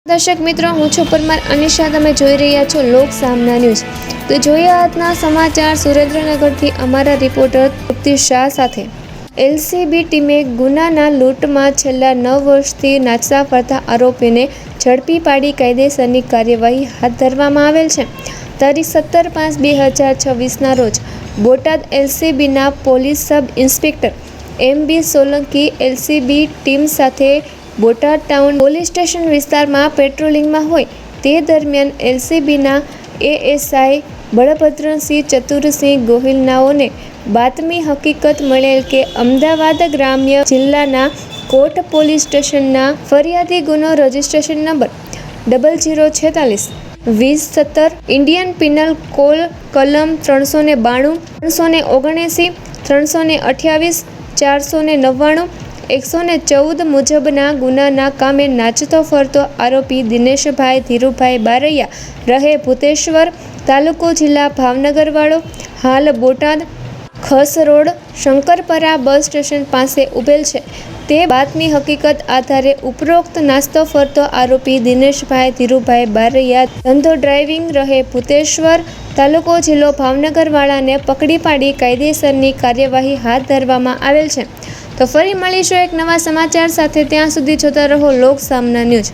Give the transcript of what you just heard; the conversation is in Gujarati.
દર્શક મિત્રો, હું છું પરમાર અનિશા. તમે જોઈ રહ્યા છો લોક સામના ન્યૂઝ. તો જોઈએ આજના સમાચાર સુરેન્દ્રનગરથી અમારા રિપોર્ટર તૃપ્તિ શાહ સાથે. એલસીબી ટીમે ગુનાના લૂંટમાં છેલ્લા 9 વર્ષથી નાચતા ફરતા આરોપીને ઝડપી પાડી કાયદેસરની કાર્યવાહી હાથ ધરવામાં આવેલ છે. તારીખ 17/5/2026ના રોજ બોટાદ એલસીબીના police sub inspector MB Solanki LCB team સાથે બોટાદ ટાઉન પોલીસ સ્ટેશન વિસ્તારમાં પેટ્રોલિંગમાં હોય તે દરમિયાન એલસીબીના ASI બળભદ્રસિંહ ચતુરસિંહ ગોહિલ નાઓને બાતમી હકીકત મળેલ કે અમદાવાદ ગ્રામ્ય જિલ્લાના કોટ પોલીસ સ્ટેશનના ફરિયાદી ગુનો registration number 0046-2017 Indian penal code કલમ 392, 379, 328, 499, 114 મુજબના ગુનાના કામે નાચતો ફરતો આરોપી દિનેશભાઈ ધીરુભાઈ બારૈયા રહે ભૂતેશ્વર, તાલુકો જિલ્લા ભાવનગરવાળો, હાલ બોટાદ ખસ રોડ શંકરપરા બસ સ્ટેશન પાસે ઉભેલ છે. તે બાતમી હકીકત આધારે ઉપરોક્ત નાચતો ફરતો આરોપી દિનેશભાઈ ધીરુભાઈ બારૈયા ધંધો ડ્રાઇવિંગ રહે ભૂતેશ્વર, તાલુકો જિલ્લો ભાવનગરવાળાને પકડી પાડી કાયદેસરની કાર્યવાહી હાથ ધરવામાં આવેલ છે. તો ફરી મળીશું એક નવા સમાચાર સાથે. ત્યાં સુધી જોતા રહો લોક સામના ન્યૂઝ.